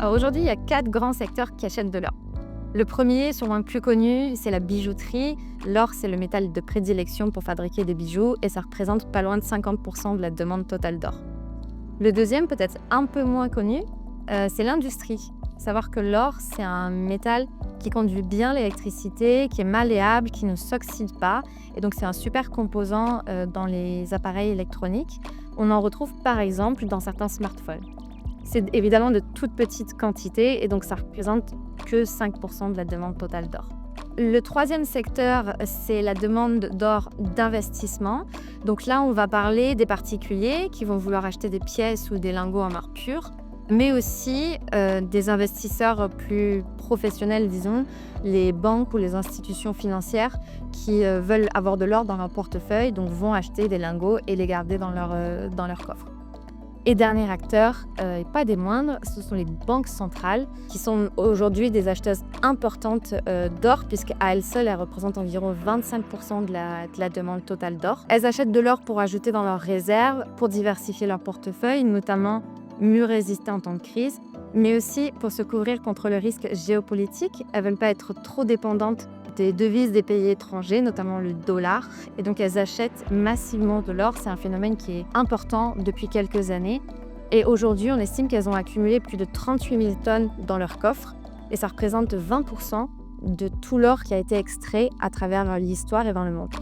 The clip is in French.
Alors aujourd'hui, il y a 4 grands secteurs qui achètent de l'or. Le premier, sûrement le plus connu, c'est la bijouterie. L'or, c'est le métal de prédilection pour fabriquer des bijoux et ça représente pas loin de 50% de la demande totale d'or. Le deuxième, peut-être un peu moins connu, c'est l'industrie. Savoir que l'or, c'est un métal qui conduit bien l'électricité, qui est malléable, qui ne s'oxyde pas. Et donc, c'est un super composant dans les appareils électroniques. On en retrouve par exemple dans certains smartphones. C'est évidemment de toutes petites quantités et donc ça représente que 5% de la demande totale d'or. Le troisième secteur, c'est la demande d'or d'investissement. Donc là, on va parler des particuliers qui vont vouloir acheter des pièces ou des lingots en or pur, mais aussi des investisseurs plus professionnels, disons, les banques ou les institutions financières qui veulent avoir de l'or dans leur portefeuille, donc vont acheter des lingots et les garder dans leur coffre. Et dernier acteur, et pas des moindres, ce sont les banques centrales qui sont aujourd'hui des acheteuses importantes d'or puisqu'à elles seules, elles représentent environ 25% de la demande totale d'or. Elles achètent de l'or pour ajouter dans leurs réserves, pour diversifier leur portefeuille, notamment mieux résister en temps de crise, mais aussi pour se couvrir contre le risque géopolitique. Elles ne veulent pas être trop dépendantes des devises des pays étrangers, notamment le dollar. Et donc, elles achètent massivement de l'or. C'est un phénomène qui est important depuis quelques années. Et aujourd'hui, on estime qu'elles ont accumulé plus de 38 000 tonnes dans leur coffre. Et ça représente 20% de tout l'or qui a été extrait à travers l'histoire et dans le monde.